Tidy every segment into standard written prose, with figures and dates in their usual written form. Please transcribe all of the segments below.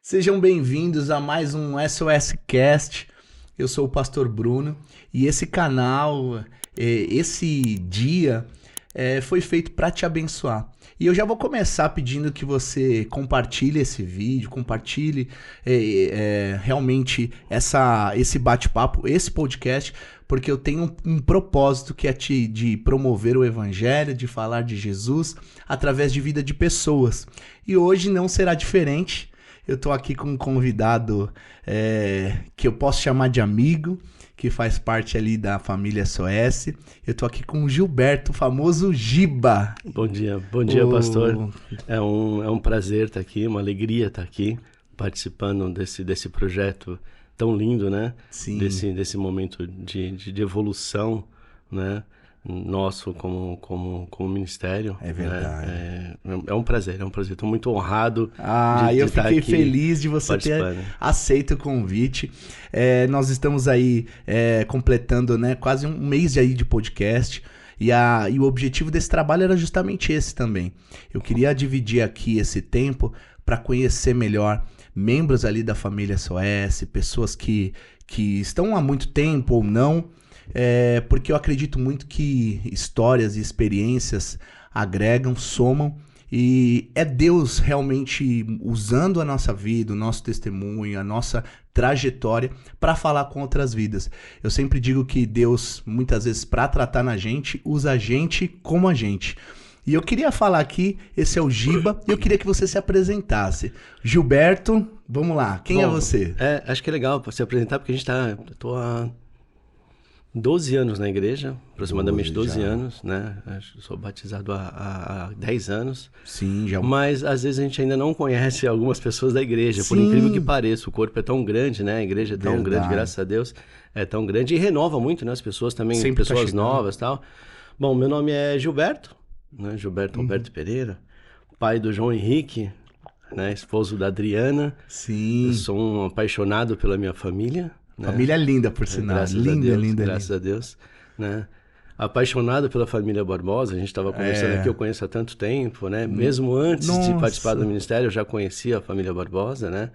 Sejam bem-vindos a mais um SOS Cast. Eu sou o Pastor Bruno e esse canal, esse dia, foi feito para te abençoar. E eu já vou começar pedindo que você compartilhe esse vídeo, compartilhe realmente esse bate-papo, esse podcast, porque eu tenho um propósito que é de promover o evangelho, de falar de Jesus através de vida de pessoas. E hoje não será diferente. Eu tô aqui com um convidado que eu posso chamar de amigo, que faz parte ali da família SOS. Eu tô aqui com o Gilberto, o famoso Giba. Bom dia, pastor. É um prazer estar aqui, uma alegria estar aqui, participando desse projeto tão lindo, né? Sim. Desse momento de evolução, né? Nosso como ministério. É verdade. É um prazer. Estou muito honrado de eu fiquei feliz de você ter aceito o convite. Nós estamos aí completando, né, quase um mês aí de podcast. E o objetivo desse trabalho era justamente esse também. Eu queria dividir aqui esse tempo para conhecer melhor membros ali da família SOS, pessoas que estão há muito tempo ou não. Porque eu acredito muito que histórias e experiências agregam, somam, e é Deus realmente usando a nossa vida, o nosso testemunho, a nossa trajetória para falar com outras vidas. Eu sempre digo que Deus, muitas vezes, para tratar na gente, usa a gente como a gente. E eu queria falar aqui, esse é o Giba, e eu queria que você se apresentasse. Gilberto, vamos lá, quem é você? Acho que é legal se apresentar, porque tô há 12 anos na igreja, aproximadamente 12 anos, né? Eu sou batizado há 10 anos. Sim, já. Mas às vezes a gente ainda não conhece algumas pessoas da igreja, Sim. Por incrível que pareça. O corpo é tão grande, né? A igreja é tão grande, graças a Deus, é tão grande e renova muito, né? As pessoas também, sempre pessoas novas e tal. Bom, meu nome é Gilberto, né? Gilberto Alberto Pereira, pai do João Henrique, né? Esposo da Adriana. Sim. Eu sou um apaixonado pela minha família. Né? Família linda, por sinal. Graças a Deus, né? Apaixonado pela família Barbosa. A gente estava conversando aqui, eu conheço há tanto tempo, né? Mesmo antes de participar do ministério, eu já conhecia a família Barbosa, né?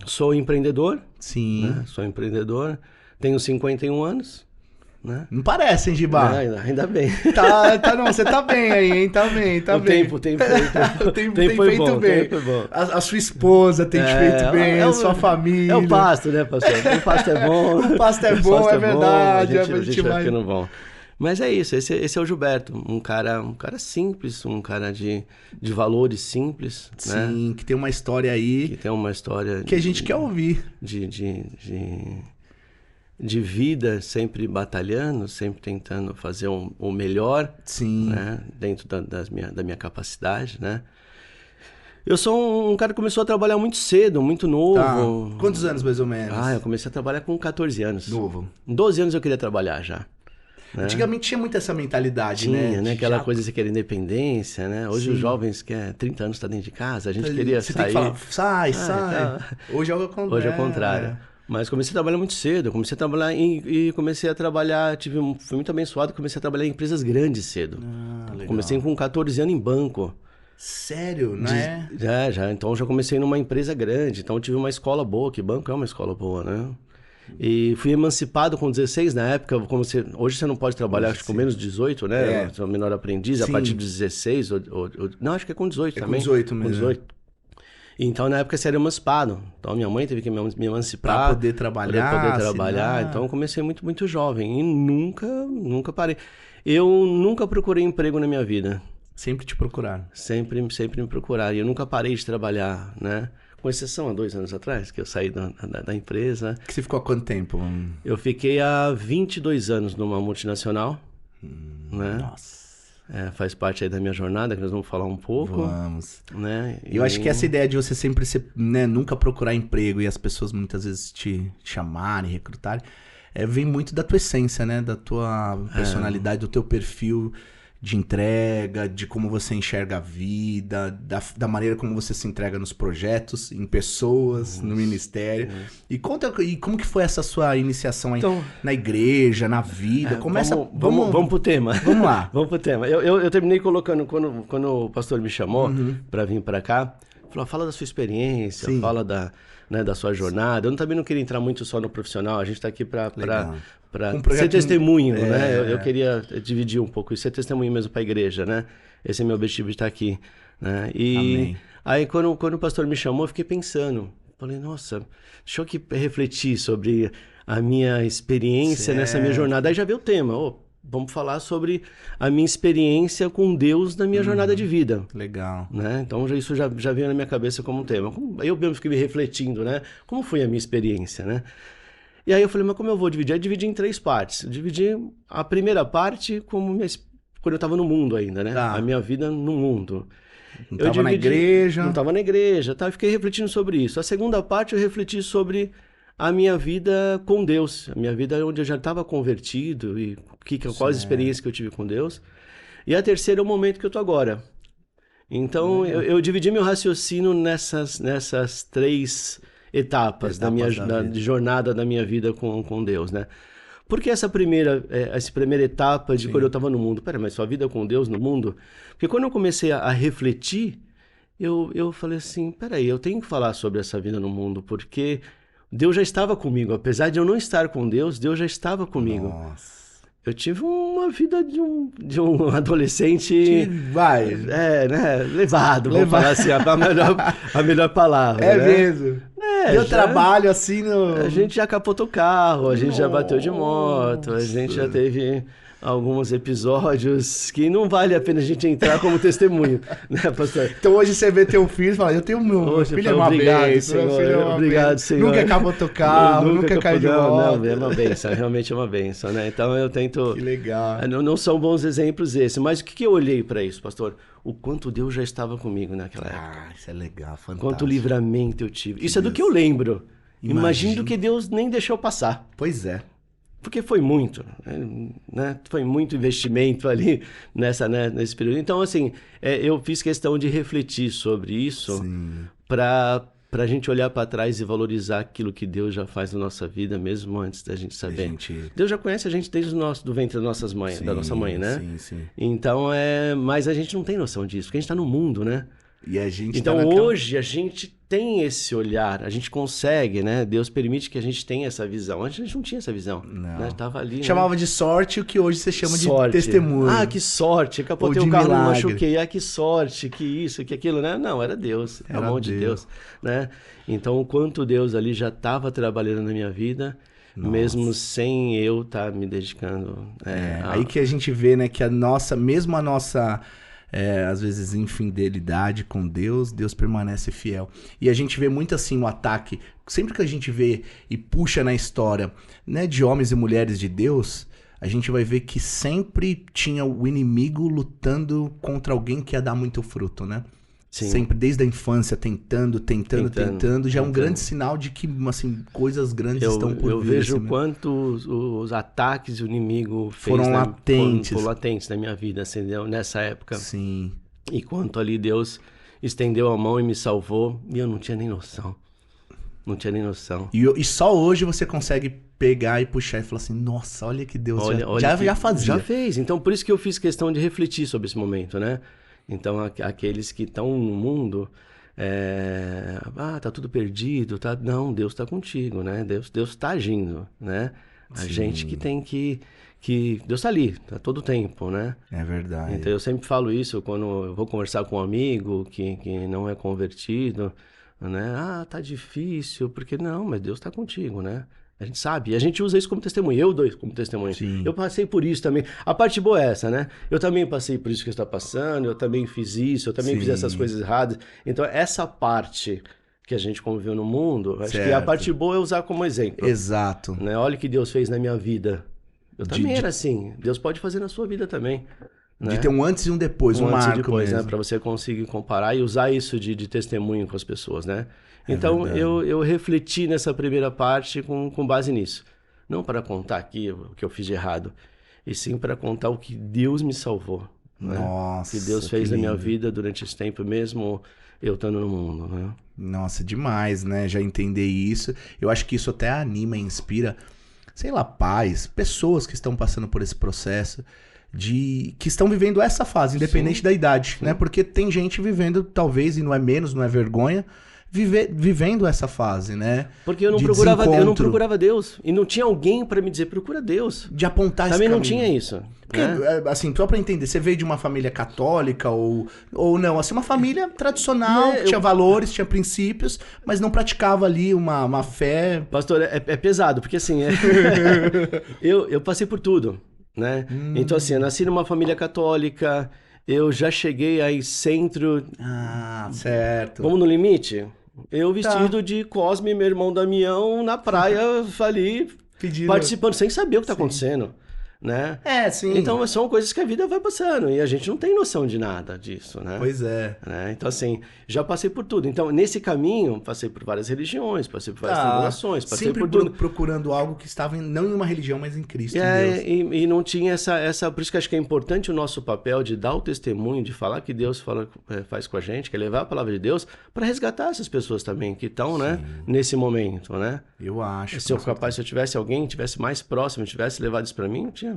Sou empreendedor. Sim. Né? Sou empreendedor. Tenho 51 anos. Né? Não parece, hein, Giba? Ainda bem. Não, você tá bem aí, hein? Tá bem. O tempo tem foi feito bom, bem. foi bom. A sua esposa tem te feito bem, a sua família. É o pasto, né, pastor? O pasto é bom. O pasto é bom, é verdade. A gente vai ficando bom. Mas é isso, esse é o Gilberto, um cara simples, um cara de valores simples. Sim, né? Que tem uma história aí. Que tem uma história... Que a gente quer ouvir. De vida, sempre batalhando, sempre tentando fazer o melhor. Sim. Né? Dentro da minha capacidade, né? Eu sou um cara que começou a trabalhar muito cedo, muito novo. Tá. Quantos anos, mais ou menos? Eu comecei a trabalhar com 14 anos. Novo. Em 12 anos eu queria trabalhar já. Né? Antigamente tinha muito essa mentalidade, né? Tinha, né? Aquela coisa de você quer independência, né? Hoje os jovens querem 30 anos estar dentro de casa, a gente queria você sair... Tem que falar, sai. Hoje é o contrário. Hoje é o contrário. Mas comecei a trabalhar muito cedo, comecei a trabalhar, fui muito abençoado, comecei a trabalhar em empresas grandes cedo. Comecei com 14 anos em banco. Sério, né? Já, então já comecei numa empresa grande, então tive uma escola boa, que banco é uma escola boa, né? E fui emancipado com 16 na época, hoje você não pode trabalhar com menos de 18, né? Você é o menor aprendiz, a partir de 16, não, acho que é com 18 também. Com 18 mesmo. Com 18. Então, na época, você era emancipado. Então, minha mãe teve que me emancipar. Pra poder trabalhar. Então, eu comecei muito, muito jovem. E nunca parei. Eu nunca procurei emprego na minha vida. Sempre te procuraram. Sempre me procuraram. E eu nunca parei de trabalhar, né? Com exceção há 2 anos atrás, que eu saí da empresa. Que você ficou há quanto tempo? Eu fiquei há 22 anos numa multinacional. Né? Nossa. Faz parte aí da minha jornada, que nós vamos falar um pouco. Vamos. Né? Eu acho que essa ideia de você sempre né, nunca procurar emprego e as pessoas muitas vezes te chamarem, recrutarem, vem muito da tua essência, né? Da tua personalidade, do teu perfil de entrega, de como você enxerga a vida, da maneira como você se entrega nos projetos, em pessoas, no ministério. E como que foi essa sua iniciação aí na igreja, na vida? Vamos pro tema. Vamos lá. Vamos pro tema. Eu terminei colocando, quando o pastor me chamou para vir para cá, falou, fala da sua experiência, Sim. fala da sua jornada. Eu também não queria entrar muito só no profissional, a gente está aqui para ser testemunho, né? Eu queria dividir um pouco isso, ser testemunho mesmo para a igreja, né? Esse é meu objetivo de estar aqui, né? E Amém. Aí quando o pastor me chamou, eu fiquei pensando, falei, nossa, deixa eu aqui refletir sobre a minha experiência nessa minha jornada. Aí já veio o tema, vamos falar sobre a minha experiência com Deus na minha jornada de vida. Legal. Né? Então isso já veio na minha cabeça como um tema. Eu mesmo fiquei me refletindo, né? Como foi a minha experiência, né? E aí eu falei, mas como eu vou dividir? Aí dividi em 3 partes. Eu dividi a primeira parte quando eu estava no mundo ainda, né? A minha vida no mundo. Não estava na igreja. Não estava na igreja, tá? Eu fiquei refletindo sobre isso. A segunda parte eu refleti sobre a minha vida com Deus. A minha vida onde eu já estava convertido e quais experiências que eu tive com Deus. E a terceira é o momento que eu estou agora. Então, eu dividi meu raciocínio nessas 3 etapas de jornada da minha vida com Deus, né? Porque essa primeira etapa de quando eu estava no mundo, mas sua vida com Deus no mundo? Porque quando eu comecei a refletir, eu falei assim, eu tenho que falar sobre essa vida no mundo, porque Deus já estava comigo. Apesar de eu não estar com Deus, Deus já estava comigo. Nossa. Eu tive uma vida de um adolescente... levado, vamos falar assim, a melhor palavra. É, né? Mesmo. Deu trabalho assim no... A gente já capotou o carro, a gente já bateu de moto, a gente já teve alguns episódios que não vale a pena a gente entrar como testemunho, né, pastor? Então hoje você vê teu filho e fala, eu tenho meu filho é uma bênção. Obrigado, Senhor. Nunca capotou o carro, nunca caiu de moto. Não, é uma bênção, realmente é uma bênção, né? Então eu tento... Que legal. Não são bons exemplos esses, mas o que eu olhei para isso, pastor? O quanto Deus já estava comigo naquela época. Isso é legal, fantástico. Quanto livramento eu tive. Isso é do que eu lembro. Imagino do que Deus nem deixou passar. Pois é. Porque foi muito, né? Foi muito investimento ali nesse período. Então, assim, eu fiz questão de refletir sobre isso para a gente olhar para trás e valorizar aquilo que Deus já faz na nossa vida, mesmo antes da gente saber. Deus já conhece a gente desde do ventre das nossas mães, da nossa mãe, né? Sim. Então, mas a gente não tem noção disso, porque a gente está no mundo, né? E a gente então, hoje, a gente tem esse olhar, a gente consegue, né? Deus permite que a gente tenha essa visão. Antes a gente não tinha essa visão. Não. Né? Tava ali, chamava de sorte o que hoje você chama sorte. De testemunho. Ah, que sorte. Capotei o carro, não machuquei. Ah, que sorte, que isso, que aquilo, né? Não, era Deus. Era a mão de Deus, né? Então, o quanto Deus ali já estava trabalhando na minha vida, mesmo sem eu estar me dedicando. Aí que a gente vê, né, que mesmo a nossa... às vezes infidelidade com Deus permanece fiel. E a gente vê muito assim o ataque, sempre que a gente vê e puxa na história, né, de homens e mulheres de Deus, a gente vai ver que sempre tinha o inimigo lutando contra alguém que ia dar muito fruto, né? Sim. Sempre, desde a infância, tentando, já é um grande sinal de que, assim, coisas grandes estão por vir. Eu vejo assim, quanto os ataques do inimigo foram latentes na minha vida, assim, nessa época. Sim. E quanto ali Deus estendeu a mão e me salvou, e eu não tinha nem noção. Não tinha nem noção. E só hoje você consegue pegar e puxar e falar assim, nossa, olha que Deus já fazia. Já fez. Então, por isso que eu fiz questão de refletir sobre esse momento, né? Então, aqueles que estão no mundo, tá tudo perdido, tá? Não, Deus está contigo, né? Deus está agindo, né? A gente que tem que Deus está ali, tá todo o tempo, né? É verdade. Então, eu sempre falo isso quando eu vou conversar com um amigo que não é convertido, né? Tá difícil, porque não, mas Deus está contigo, né? A gente sabe, e a gente usa isso como testemunho, eu dou isso como testemunho. Sim. Eu passei por isso também. A parte boa é essa, né? Eu também passei por isso que você está passando, eu também fiz isso, eu também fiz essas coisas erradas. Então, essa parte que a gente conviveu no mundo, acho que a parte boa é usar como exemplo. Exato. Né? Olha o que Deus fez na minha vida. Eu também era assim. Deus pode fazer na sua vida também. Né? De ter um antes e um depois, um marco depois, mesmo. Né? Para você conseguir comparar e usar isso de testemunho com as pessoas, né? Então, eu refleti nessa primeira parte com base nisso. Não para contar aqui o que eu fiz de errado, e sim para contar o que Deus me salvou. Né? Nossa, que Deus fez na minha vida durante esse tempo, mesmo eu estando no mundo. Né? Nossa, demais, né? Já entender isso. Eu acho que isso até anima e inspira, sei lá, pais, pessoas que estão passando por esse processo que estão vivendo essa fase, independente da idade, né? Porque tem gente vivendo, talvez, e não é menos, não é vergonha, vivendo essa fase, né? Porque eu não procurava Deus. E não tinha alguém para me dizer, procura Deus. De apontar esse Também caminho. não tinha isso. Porque, assim, só pra entender, você veio de uma família católica ou não? Assim, uma família tradicional, que tinha valores, tinha princípios, mas não praticava ali uma fé... Pastor, é pesado, porque assim, eu passei por tudo, né? Então, assim, eu nasci numa família católica, eu já cheguei aí centro... Ah, certo. Vamos no limite? Eu vestido de Cosme, meu irmão Damião, na praia, ali, participando, sem saber o que tá acontecendo, né? Sim. Então, são coisas que a vida vai passando, e a gente não tem noção de nada disso, né? Pois é. Né? Então, assim, já passei por tudo. Então, nesse caminho, passei por várias religiões, passei por várias tribulações, passei sempre por tudo. Procurando algo que estava não em uma religião, mas em Cristo, em Deus. E não tinha essa... Por isso que acho que é importante o nosso papel de dar o testemunho, de falar que Deus faz com a gente, que é levar a palavra de Deus, para resgatar essas pessoas também que estão, né, nesse momento, né? Eu acho. Se eu tivesse alguém que tivesse mais próximo, tivesse levado isso para mim, eu tinha...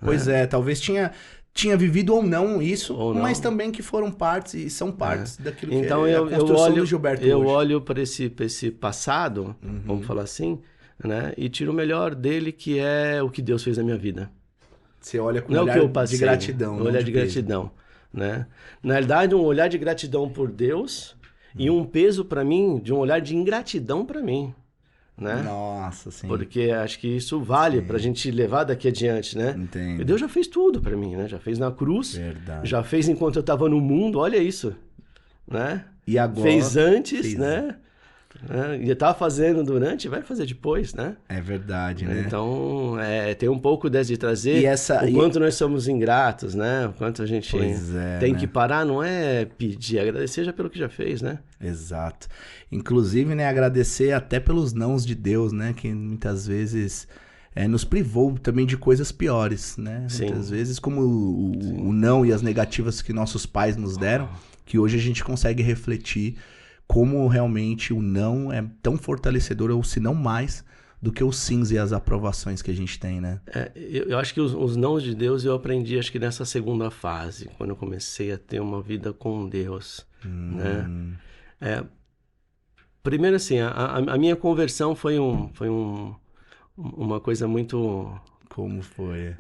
Pois talvez tinha vivido ou não isso, mas também que foram partes e são partes daquilo que então, é a construção do Gilberto eu hoje. olho para esse passado, vamos falar assim, né, e tiro o melhor dele, que é o que Deus fez na minha vida. Você olha com não um olhar de gratidão. Um olhar de gratidão, né? Na realidade, um olhar de gratidão por Deus e um peso para mim de um olhar de ingratidão para mim. Né? Nossa, sim. Porque acho que isso vale pra gente levar daqui adiante, né? Entendo. E Deus já fez tudo pra mim, né? Já fez na cruz, Verdade. já fez enquanto eu tava no mundo, olha isso, né? E agora? Fez antes, né? E tava fazendo durante, vai fazer depois, né? É verdade, né? Então, tem um pouco de trazer o quanto nós somos ingratos, né? O quanto a gente tem que parar, não é pedir, agradecer já pelo que já fez, né? Exato. Inclusive, né, agradecer até pelos nãos de Deus, né? Que muitas vezes nos privou também de coisas piores, né? Sim. Muitas vezes, como o não e as negativas que nossos pais nos deram, que hoje a gente consegue refletir como realmente o não é tão fortalecedor, ou se não mais, do que os sims e as aprovações que a gente tem, né? Eu acho que os nãos de Deus eu aprendi, acho que nessa segunda fase, quando eu comecei a ter uma vida com Deus, né? Primeiro, assim, a minha conversão foi uma coisa muito... Como foi?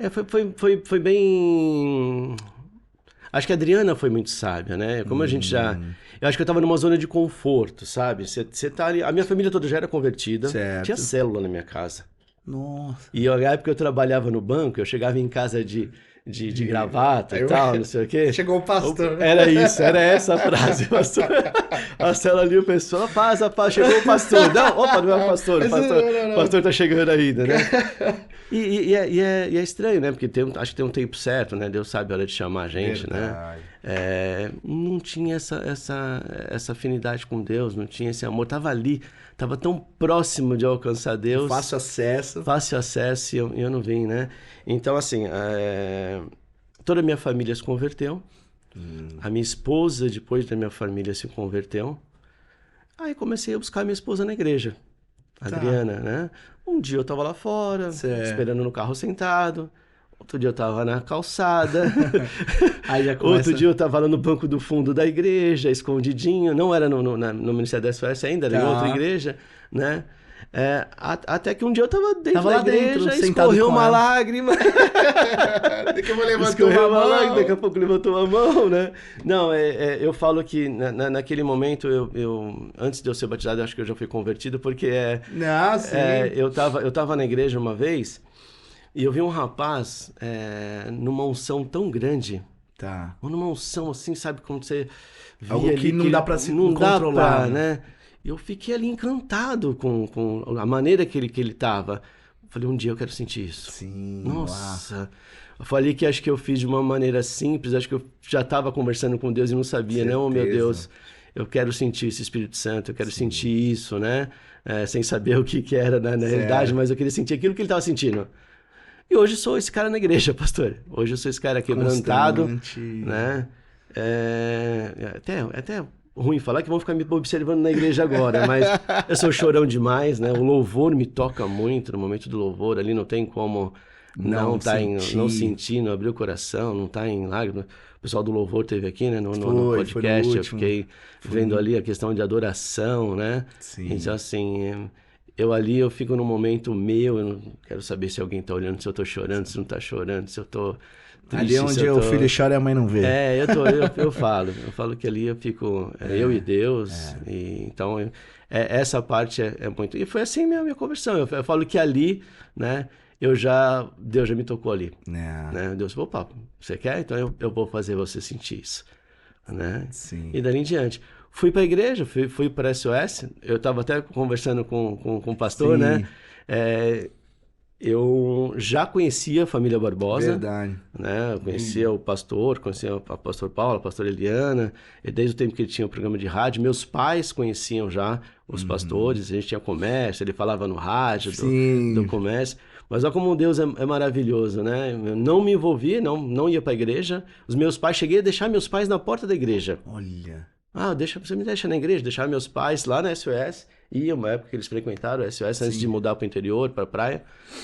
Foi bem... Acho que a Adriana foi muito sábia, né? Como a gente já... Eu acho que eu tava numa zona de conforto, sabe? Você tá ali... A minha família toda já era convertida. Certo. Tinha célula na minha casa. Nossa. E na época eu trabalhava no banco, eu chegava em casa de gravata e tal, não sei o quê. Chegou o pastor. Era isso, era essa a frase, pastor. A célula ali, o pessoal, paz, chegou o pastor. Não, opa, não é o pastor, o pastor tá chegando ainda, né? E é estranho, né? Porque acho que tem um tempo certo, né? Deus sabe a hora de chamar a gente, verdade, né? Não tinha essa afinidade com Deus, não tinha esse amor, tava ali, tava tão próximo de alcançar Deus. Fácil acesso e eu não vim, né? Então, assim, toda a minha família se converteu. A minha esposa, depois da minha família, se converteu. Aí comecei a buscar minha esposa na igreja, Adriana, né? Um dia eu tava lá fora, esperando no carro sentado. Outro dia eu tava na calçada. Aí já começa... Outro dia eu tava lá no banco do fundo da igreja, escondidinho. Não era no Ministério da SOS ainda, era em outra igreja, né? Até que um dia eu tava dentro da igreja, escorreu uma lágrima. Daqui a pouco levantou uma mão. Daqui a pouco levantou a mão, né? Não, eu falo que naquele momento, antes de eu ser batizado, eu acho que eu já fui convertido, porque eu tava na igreja uma vez e eu vi um rapaz numa unção tão grande. Tá. Numa unção assim, sabe, como você via algo que não dá pra se controlar, né? Eu fiquei ali encantado com a maneira que ele tava. Falei, um dia eu quero sentir isso. Sim. Nossa. Eu falei que acho que eu fiz de uma maneira simples, acho que eu já estava conversando com Deus e não sabia, né? Oh, meu Deus, eu quero sentir esse Espírito Santo, eu quero sentir isso, né? Sem saber o que era na realidade, mas eu queria sentir aquilo que ele estava sentindo. E hoje eu sou esse cara na igreja, pastor. Hoje eu sou esse cara quebrantado, né? Até ruim falar que vão ficar me observando na igreja agora, mas eu sou chorão demais, né? O louvor me toca muito no momento do louvor, ali não tem como não sentir, não abrir o coração, não tá em lágrimas. O pessoal do Louvor teve aqui, né, no podcast, eu fiquei vendo ali a questão de adoração, né? Sim. Então, assim, eu fico num momento meu, eu não quero saber se alguém tá olhando, se eu tô chorando, se não tá chorando, se eu tô triste. Ali onde o filho chora e a mãe não vê. Eu falo que ali eu fico, eu e Deus, e então essa parte é muito... E foi assim minha conversão, eu falo que ali, né, Deus já me tocou ali, né? Deus falou, opa, você quer? Então eu vou fazer você sentir isso, né? Sim. E dali em diante. Fui para a igreja, fui para a SOS, eu estava até conversando com o pastor, Sim. né? Eu já conhecia a família Barbosa. Verdade. Né? Eu conhecia o pastor, conhecia a pastor Paulo, a pastora Eliana, e desde o tempo que ele tinha o programa de rádio. Meus pais conheciam já os pastores, a gente tinha comércio, ele falava no rádio do comércio. Mas olha como Deus é maravilhoso, né? Eu não me envolvi, não ia para a igreja. Os meus pais, cheguei a deixar meus pais na porta da igreja. Olha. Você me deixa na igreja, deixar meus pais lá na SOS. E uma época que eles frequentaram a SOS antes de mudar para o interior, para a praia,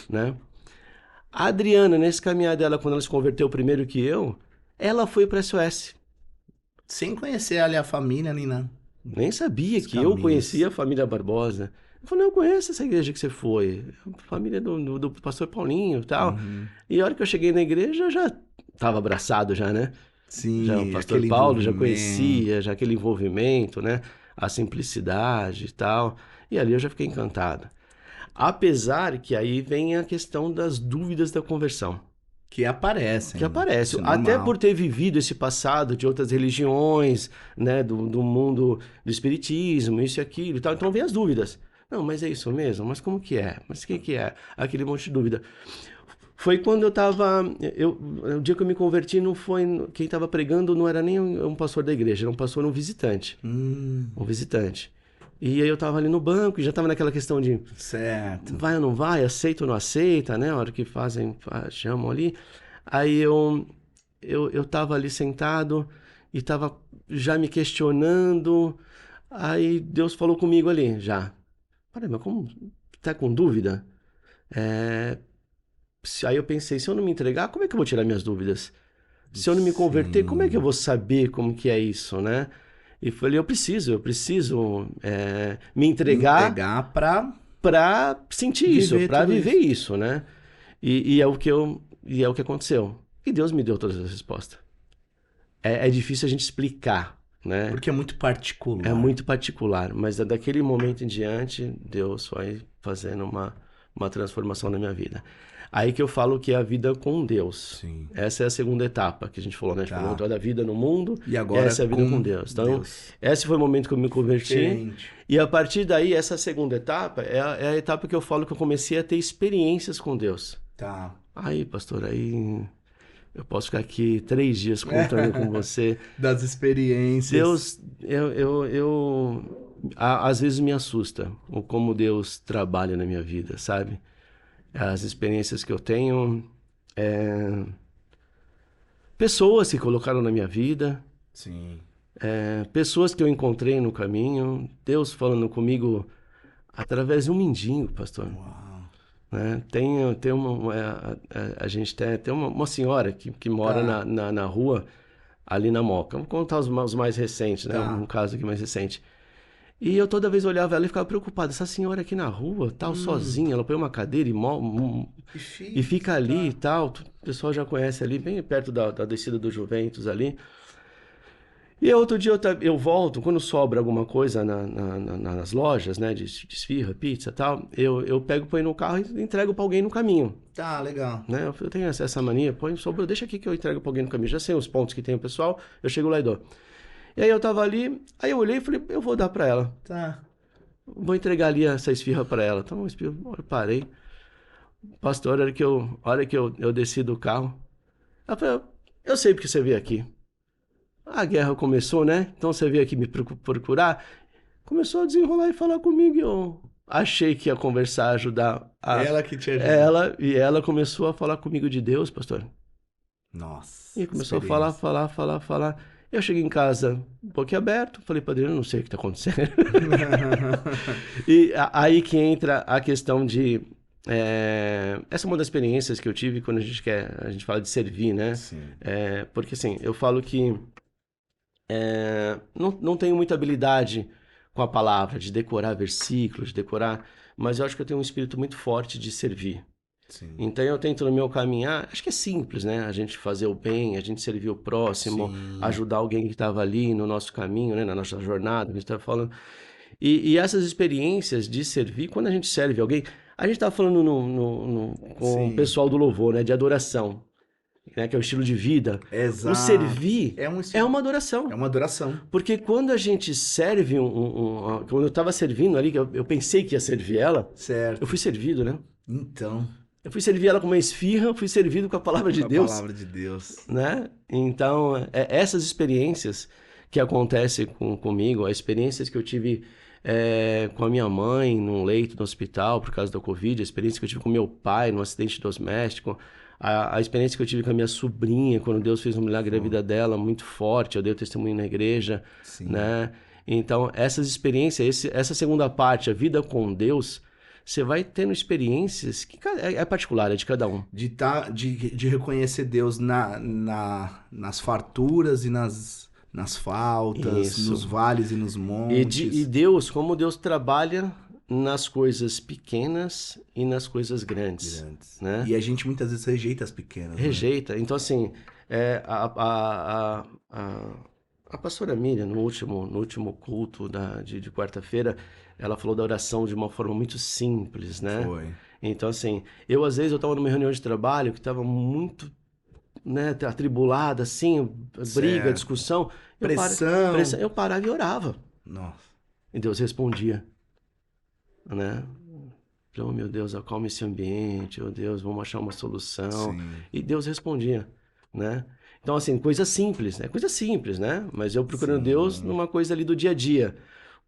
né? A Adriana, nesse caminhar dela, quando ela se converteu primeiro que eu, ela foi para a SOS. Sem conhecer ali a família, nem nada. Nem sabia que eu conhecia a família Barbosa. Eu falei, não, eu conheço essa igreja que você foi. A família do pastor Paulinho e tal. E a hora que eu cheguei na igreja, eu já estava abraçado já, né? Sim, já o pastor Paulo já conhecia, já aquele envolvimento, né? A simplicidade e tal. E ali eu já fiquei encantado. Apesar que aí vem a questão das dúvidas da conversão. Que aparecem. Que aparecem. Até por ter vivido esse passado de outras religiões, né? Do mundo do espiritismo, isso e aquilo e tal. Então vem as dúvidas. Não, mas é isso mesmo? Mas como que é? Mas o que é? Aquele monte de dúvida. Foi quando eu estava... O dia que eu me converti, não foi... Quem estava pregando não era nem um pastor da igreja, era um pastor, um visitante. Um visitante. E aí eu estava ali no banco e já estava naquela questão de... Certo. Vai ou não vai? Aceita ou não aceita, né? A hora que chamam ali. Aí eu estava ali sentado e estava já me questionando. Aí Deus falou comigo ali, já. Falei, mas como... Tá com dúvida? Aí eu pensei, se eu não me entregar, como é que eu vou tirar minhas dúvidas? Se eu não me converter, como é que eu vou saber como que é isso, né? E falei, eu preciso me entregar para sentir isso, para viver isso, né? E é o que aconteceu. E Deus me deu todas as respostas. É difícil a gente explicar, né? Porque é muito particular. É muito particular, mas daquele momento em diante, Deus foi fazendo uma transformação na minha vida. Aí que eu falo que é a vida com Deus. Sim. Essa é a segunda etapa que a gente falou, né? A gente falou da vida no mundo e agora essa é a vida com Deus. Então, esse foi o momento que eu me converti. Diferente. E a partir daí, essa segunda etapa é a etapa que eu falo que eu comecei a ter experiências com Deus. Tá. Aí, pastor, aí eu posso ficar aqui 3 dias contando com você. Das experiências. Deus, às vezes me assusta o como Deus trabalha na minha vida, sabe? As experiências que eu tenho, pessoas que colocaram na minha vida, sim, pessoas que eu encontrei no caminho, Deus falando comigo através de um mendigo, pastor. Uau. Né? A gente tem uma senhora que mora na rua, ali na Moca. Vou contar os mais recentes, né? Um caso aqui mais recente. E eu toda vez olhava ela e ficava preocupado. Essa senhora aqui na rua, tal, sozinha, ela põe uma cadeira e fica ali e tal. O pessoal já conhece ali, bem perto da descida do Juventus ali. E outro dia eu volto, quando sobra alguma coisa nas lojas, né, de esfirra, pizza e tal, eu pego, põe no carro e entrego pra alguém no caminho. Tá, legal. Né? Eu tenho essa mania, sobrou, deixa aqui que eu entrego pra alguém no caminho. Já sei os pontos que tem o pessoal, eu chego lá e dou. E aí eu tava ali, aí eu olhei e falei, eu vou dar pra ela. Tá. Vou entregar ali essa esfirra pra ela. Então, eu parei. Pastor, a hora que eu desci do carro, ela falou, eu sei porque você veio aqui. A guerra começou, né? Então você veio aqui me procurar. Começou a desenrolar e falar comigo. E eu achei que ia conversar, ajudar. Ela que te ajudou. Ela começou a falar comigo de Deus, pastor. Nossa. E começou a falar. Eu cheguei em casa um pouquinho aberto, falei para Adriano, não sei o que está acontecendo. E aí que entra a questão de essa é uma das experiências que eu tive quando a gente fala de servir, né? Sim. Porque assim, eu falo que não tenho muita habilidade com a palavra, de decorar versículos, de decorar, mas eu acho que eu tenho um espírito muito forte de servir. Sim. Então eu tento no meu caminhar, acho que é simples, né? A gente fazer o bem, a gente servir o próximo, Sim. ajudar alguém que estava ali no nosso caminho, né? Na nossa jornada, que a gente estava falando. E essas experiências de servir, quando a gente serve alguém, a gente estava falando com o pessoal do louvor, né? De adoração, né? Que é o estilo de vida. Exato. O servir é uma adoração. É uma adoração. Porque quando a gente serve quando eu estava servindo ali, que eu pensei que ia servir ela, certo. eu fui servido, né? Então. Eu fui servir ela com uma esfirra, fui servido com a palavra de Deus. Com a palavra de Deus. Né? Então, essas experiências que acontecem comigo, as experiências que eu tive com a minha mãe num leito no hospital por causa da Covid, a experiência que eu tive com meu pai num acidente doméstico, a experiência que eu tive com a minha sobrinha, quando Deus fez um milagre na vida dela, muito forte, eu dei o testemunho na igreja. Sim. Né? Então, essas experiências, essa segunda parte, a vida com Deus, você vai tendo experiências que é particular, é de cada um. De reconhecer Deus nas farturas e nas faltas, Isso. nos vales e nos montes. E Deus, como Deus trabalha nas coisas pequenas e nas coisas grandes. Né? E a gente muitas vezes rejeita as pequenas. Rejeita. Né? Então, assim, a pastora Miriam, no último culto de quarta-feira, ela falou da oração de uma forma muito simples, né? Foi. Então, assim, às vezes eu estava numa reunião de trabalho que estava muito, né, atribulada, assim, briga, discussão. Pressão. Eu parava e orava. Nossa. E Deus respondia, né? Oh, meu Deus, acalma esse ambiente, oh Deus, vamos achar uma solução. Sim. E Deus respondia, né? Então, assim, coisa simples, né? Mas eu procurando Deus numa coisa ali do dia a dia.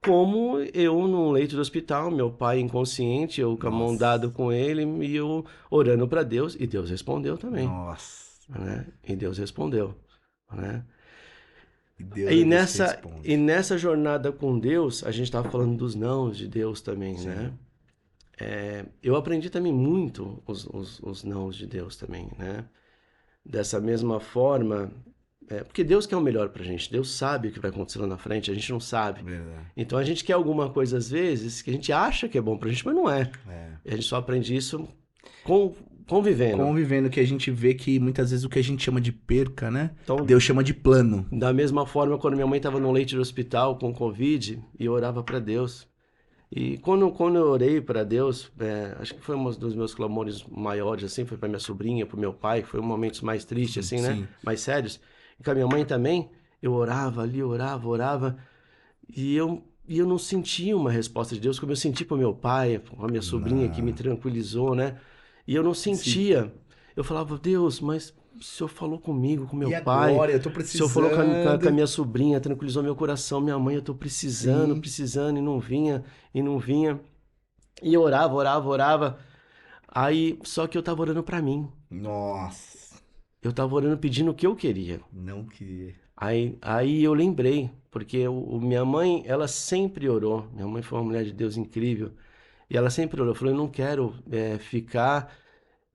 Como eu num leito do hospital, meu pai inconsciente, eu com a mão dada com ele e eu orando para Deus, e Deus respondeu também. Nossa. Né? E Deus respondeu, né? E nessa jornada com Deus, a gente estava falando dos nãos de Deus também, Sim. né? Eu aprendi também muito os nãos de Deus também, né? Dessa mesma forma, porque Deus quer o melhor pra gente, Deus sabe o que vai acontecer lá na frente, a gente não sabe. Verdade. Então a gente quer alguma coisa às vezes que a gente acha que é bom pra gente, mas não é. E a gente só aprende isso convivendo, que a gente vê que muitas vezes o que a gente chama de perca, né? Então, Deus chama de plano. Da mesma forma, quando minha mãe estava no leito de hospital com Covid, e eu orava para Deus. E quando eu orei para Deus, acho que foi um dos meus clamores maiores, assim, foi para minha sobrinha, para o meu pai, foi um momento mais triste, assim, né? Mais sérios. E com a minha mãe também, eu orava ali, orava, e eu não sentia uma resposta de Deus, como eu senti para o meu pai, com a minha sobrinha que me tranquilizou, né? E eu não sentia. Sim. Eu falava, Deus, mas o Senhor falou comigo, com meu pai. Agora, eu tô precisando. O Senhor falou com a minha sobrinha, tranquilizou meu coração. Minha mãe, eu tô precisando, e não vinha. E eu orava. Aí, só que eu tava orando pra mim. Nossa. Eu tava orando pedindo o que eu queria. Não queria. Aí eu lembrei, porque minha mãe, ela sempre orou. Minha mãe foi uma mulher de Deus incrível. E ela sempre orou. Falou, eu não quero ficar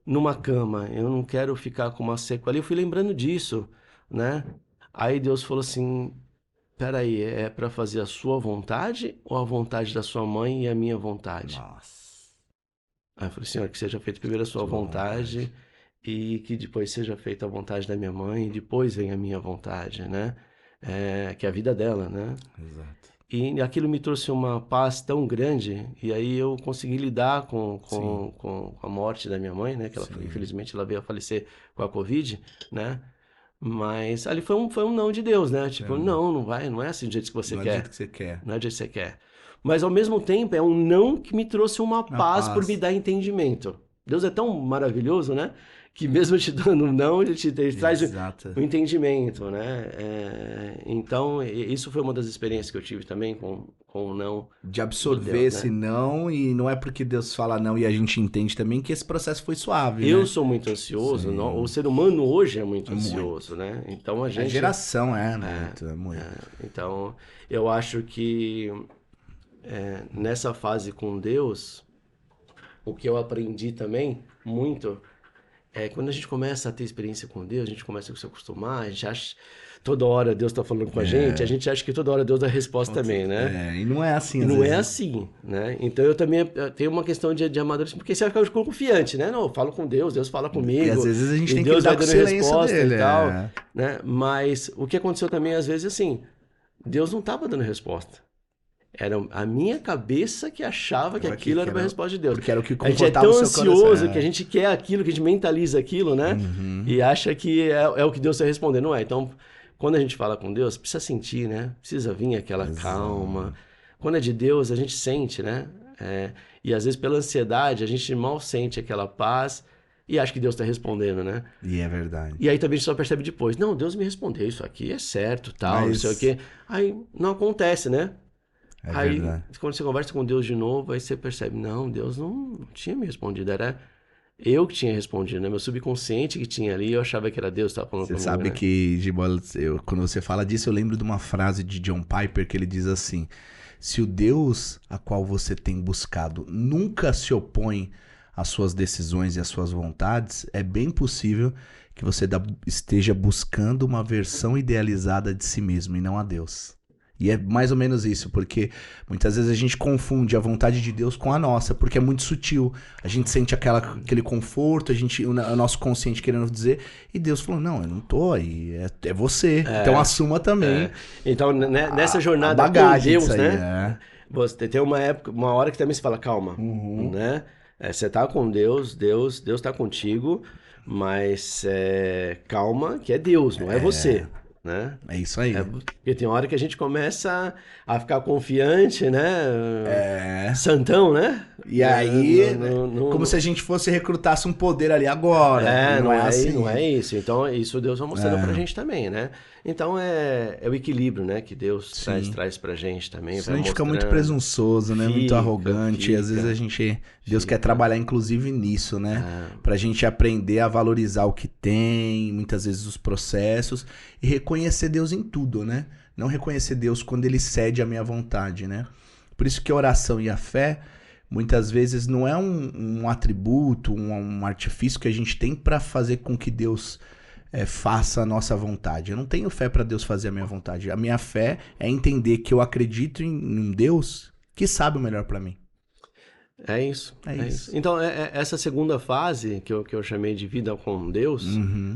numa cama, eu não quero ficar com uma sequela. Eu fui lembrando disso, né? Aí Deus falou assim, peraí, é para fazer a sua vontade ou a vontade da sua mãe e a minha vontade? Nossa. Aí eu falei, Senhor, que seja feita primeiro a sua vontade e que depois seja feita a vontade da minha mãe e depois vem a minha vontade, né? Que é a vida dela, né? Exato. E aquilo me trouxe uma paz tão grande, e aí eu consegui lidar com a morte da minha mãe, né? Que ela, infelizmente, ela veio a falecer com a Covid, né? Mas ali foi um não de Deus, né? Tipo, não é assim do jeito que você quer. Não é do jeito que você quer. Não é do jeito que você quer. Mas ao mesmo tempo é um não que me trouxe uma paz por me dar entendimento. Deus é tão maravilhoso, né? Que mesmo te dando um não, ele traz o entendimento, né? Então, isso foi uma das experiências que eu tive também com o não. De absorver esse não, e não é porque Deus fala não e a gente entende também que esse processo foi suave, Eu sou muito ansioso, o ser humano hoje é muito ansioso, né? Então a gente... A geração muito. Então, eu acho que nessa fase com Deus, o que eu aprendi também muito quando a gente começa a ter experiência com Deus, a gente começa a se acostumar, a gente acha toda hora Deus está falando com a gente acha que toda hora Deus dá resposta também, né? E não é assim, às vezes. Não é assim, né? Então eu também tenho uma questão de amadurecimento, porque você fica confiante, né? Não, eu falo com Deus, Deus fala comigo. Porque às vezes a gente tem Deus que dar vai dando resposta dele, e tal, né? Mas o que aconteceu também, às vezes, assim, Deus não estava dando resposta. Era a minha cabeça que achava que aquilo era uma resposta de Deus. Porque era o que confortava o seu coração. A gente é tão ansioso que a gente quer aquilo, que a gente mentaliza aquilo, né? E acha que é o que Deus está respondendo. Não é. Então, quando a gente fala com Deus, precisa sentir, né? Precisa vir aquela calma. Quando é de Deus, a gente sente, né? E às vezes pela ansiedade, a gente mal sente aquela paz e acha que Deus está respondendo, né? E é verdade. E aí também a gente só percebe depois. Não, Deus me respondeu, isso aqui é certo, tal, não sei o quê. Aí não acontece, né? Aí, quando você conversa com Deus de novo, aí você percebe, não, Deus não tinha me respondido, era eu que tinha respondido, né? Meu subconsciente que tinha ali, eu achava que era Deus que estava falando comigo. Você sabe, né? Que, Gibola, quando você fala disso, eu lembro de uma frase de John Piper que ele diz assim: se o Deus a qual você tem buscado nunca se opõe às suas decisões e às suas vontades, é bem possível que você esteja buscando uma versão idealizada de si mesmo e não a Deus. E é mais ou menos isso, porque muitas vezes a gente confunde a vontade de Deus com a nossa, porque é muito sutil. A gente sente aquele conforto, o nosso consciente querendo dizer, e Deus falou, não, eu não tô aí, é você. Então assuma também. Então, nessa jornada com Deus, né? Você tem uma hora que também se fala, calma, né? Você tá com Deus tá contigo, mas calma, que é Deus, não é você. Né? É isso aí. Porque tem hora que a gente começa a ficar confiante, né? Santão, né? E aí, como se a gente recrutasse um poder ali agora. Não é assim. Não é isso. Então, isso Deus vai mostrando pra gente também, né? Então, é o equilíbrio, né? Que Deus traz pra gente também. Senão a gente fica muito presunçoso, né? Muito arrogante. E às vezes Deus quer trabalhar inclusive nisso, né? Pra gente aprender a valorizar o que tem, muitas vezes os processos, e reconhecer Deus em tudo, né? Não reconhecer Deus quando Ele cede à minha vontade, né? Por isso que a oração e a fé, muitas vezes, não é um atributo, um artifício que a gente tem para fazer com que Deus faça a nossa vontade. Eu não tenho fé para Deus fazer a minha vontade. A minha fé é entender que eu acredito em um Deus que sabe o melhor para mim. É isso. Então, essa segunda fase, que eu chamei de vida com Deus,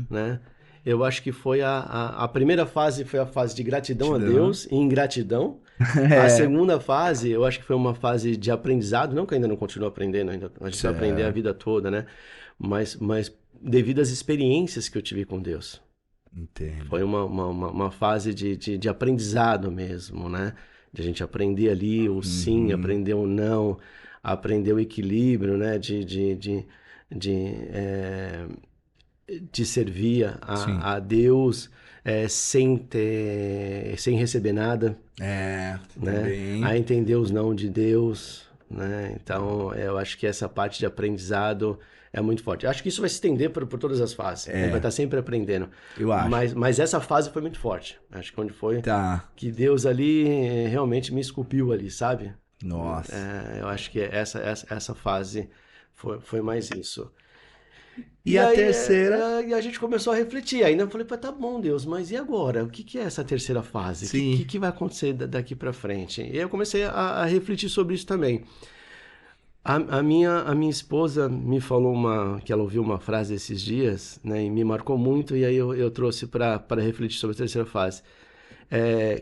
né? Eu acho que foi a primeira fase foi a fase de gratidão a Deus e ingratidão. A segunda fase, eu acho que foi uma fase de aprendizado, não que eu ainda não continuo aprendendo, a gente vai aprender a vida toda, né? Mas devido às experiências que eu tive com Deus. Entendo. Foi uma fase de aprendizado mesmo, né? De a gente aprender ali o sim, aprender o não, aprender o equilíbrio, né? De servir a Deus sem receber nada. Né? A entender os não de Deus, né? Então, eu acho que essa parte de aprendizado é muito forte. Eu acho que isso vai se estender por todas as fases. Ele vai estar sempre aprendendo. Eu acho. Mas essa fase foi muito forte. Acho que onde foi que Deus ali realmente me esculpiu ali, sabe? Nossa. Eu acho que essa fase foi mais isso. E a terceira... E a gente começou a refletir. Ainda falei, tá bom, Deus, mas e agora? O que é essa terceira fase? O que vai acontecer daqui pra frente? E eu comecei a refletir sobre isso também. A minha esposa me falou que ela ouviu uma frase esses dias, né, e me marcou muito, e aí eu trouxe para refletir sobre a terceira fase.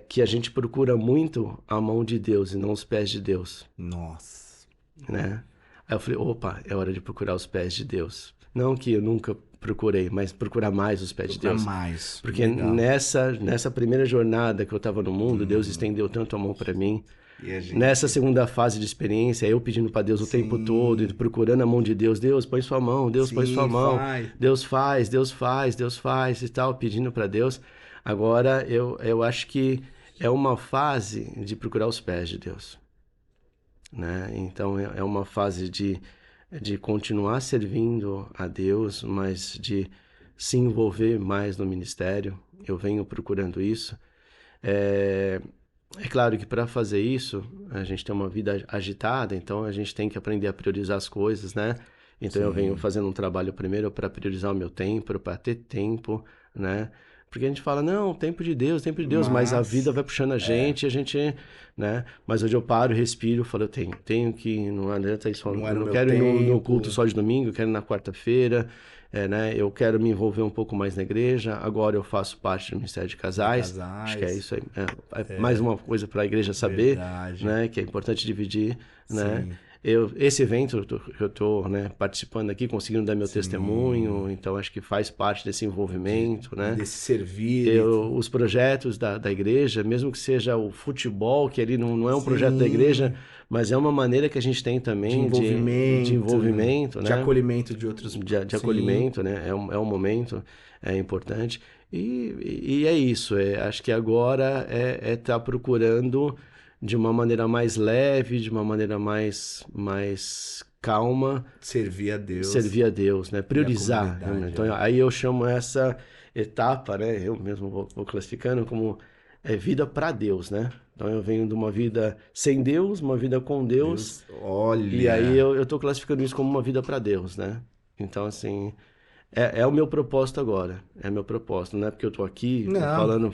Que a gente procura muito a mão de Deus e não os pés de Deus. Nossa. Né? Aí eu falei, opa, é hora de procurar os pés de Deus. Não que eu nunca procurei, mas procurar mais os pés de Deus. Mais. Porque nessa primeira jornada que eu estava no mundo, Deus estendeu tanto a mão para mim. Nessa segunda fase de experiência, eu pedindo para Deus o tempo todo, e procurando a mão de Deus. Deus, põe sua mão, Deus, põe sua mão. Deus faz e tal, pedindo para Deus. Agora, eu acho que é uma fase de procurar os pés de Deus. Né? Então, é uma fase de continuar servindo a Deus, mas de se envolver mais no ministério. Eu venho procurando isso. É claro que para fazer isso, A gente tem uma vida agitada, então a gente tem que aprender a priorizar as coisas, né? Então eu venho fazendo um trabalho primeiro para priorizar o meu tempo, para ter tempo, né? Porque a gente fala, não, tempo de Deus, mas a vida vai puxando a gente, a gente, né? Mas hoje eu paro, respiro, falo, eu tenho que, não adianta isso, eu não quero ir no culto só de domingo, eu quero ir na quarta-feira, né? Eu quero me envolver um pouco mais na igreja, agora eu faço parte do Ministério de Casais, acho que é isso aí, mais uma coisa para a igreja saber, né? Que é importante dividir, né? Esse evento que eu estou, né, participando aqui, conseguindo dar meu testemunho, então acho que faz parte desse envolvimento, né? Desse servir. Os projetos da igreja, mesmo que seja o futebol, que ali não é um projeto da igreja, mas é uma maneira que a gente tem também de envolvimento, né? De acolhimento de outros... De acolhimento, né? É um momento importante. E é isso, acho que agora estar procurando de uma maneira mais leve, de uma maneira mais calma. Servir a Deus, né? Priorizar. Né? Então, aí eu chamo essa etapa, né? Eu mesmo vou classificando como vida para Deus, né? Então, eu venho de uma vida sem Deus, uma vida com Deus. Olha! E aí eu tô classificando isso como uma vida para Deus, né? Então, assim... É o meu propósito agora. É meu propósito. Não é porque eu tô aqui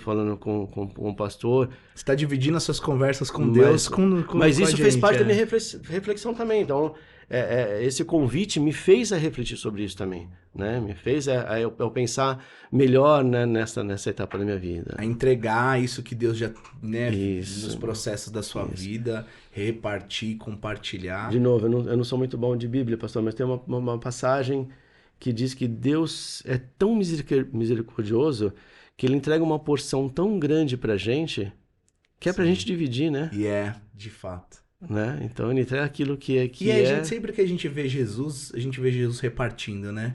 falando com um pastor. Você está dividindo as suas conversas com Deus, mas isso fez parte da minha reflexão também. Então, esse convite me fez a refletir sobre isso também. Né? Me fez eu pensar melhor, né, nessa etapa da minha vida. A entregar isso que Deus já... Né, nos processos da sua vida, repartir, compartilhar. De novo, eu não sou muito bom de Bíblia, pastor, mas tem uma passagem... que diz que Deus é tão misericordioso que ele entrega uma porção tão grande pra gente que é pra gente dividir, né? E de fato. Né? Então ele entrega aquilo que é... gente, sempre que a gente vê Jesus repartindo, né?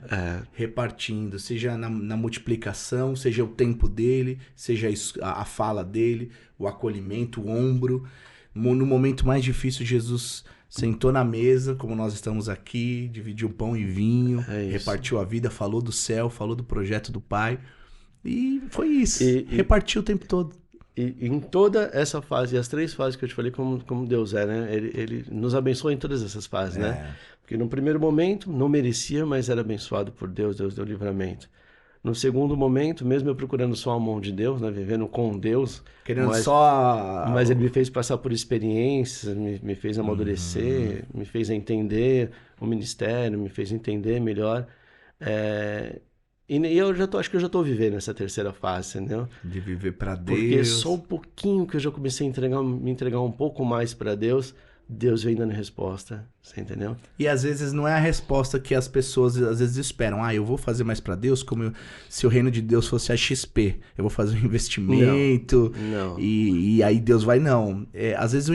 Repartindo, seja na multiplicação, seja o tempo dele, seja a fala dele, o acolhimento, o ombro. No momento mais difícil, Jesus... sentou na mesa, como nós estamos aqui, dividiu pão e vinho, repartiu a vida, falou do céu, falou do projeto do Pai. E foi isso. Repartiu o tempo todo. E em toda essa fase, as 3 fases que eu te falei, como Deus né? Ele nos abençoa em todas essas fases, né? Porque no primeiro momento, não merecia, mas era abençoado por Deus, Deus deu livramento. No segundo momento, mesmo eu procurando só a mão de Deus, né, vivendo com Deus... Mas ele me fez passar por experiências, me fez amadurecer, me fez entender o ministério, me fez entender melhor. E eu acho que eu já estou vivendo essa terceira fase, entendeu? De viver para Deus. Porque só um pouquinho que eu já comecei a me entregar um pouco mais para Deus... Deus vem dando resposta, você entendeu? E às vezes não é a resposta que as pessoas às vezes esperam. Eu vou fazer mais pra Deus como se o reino de Deus fosse a XP. Eu vou fazer um investimento. Não. E aí Deus vai, não. Às vezes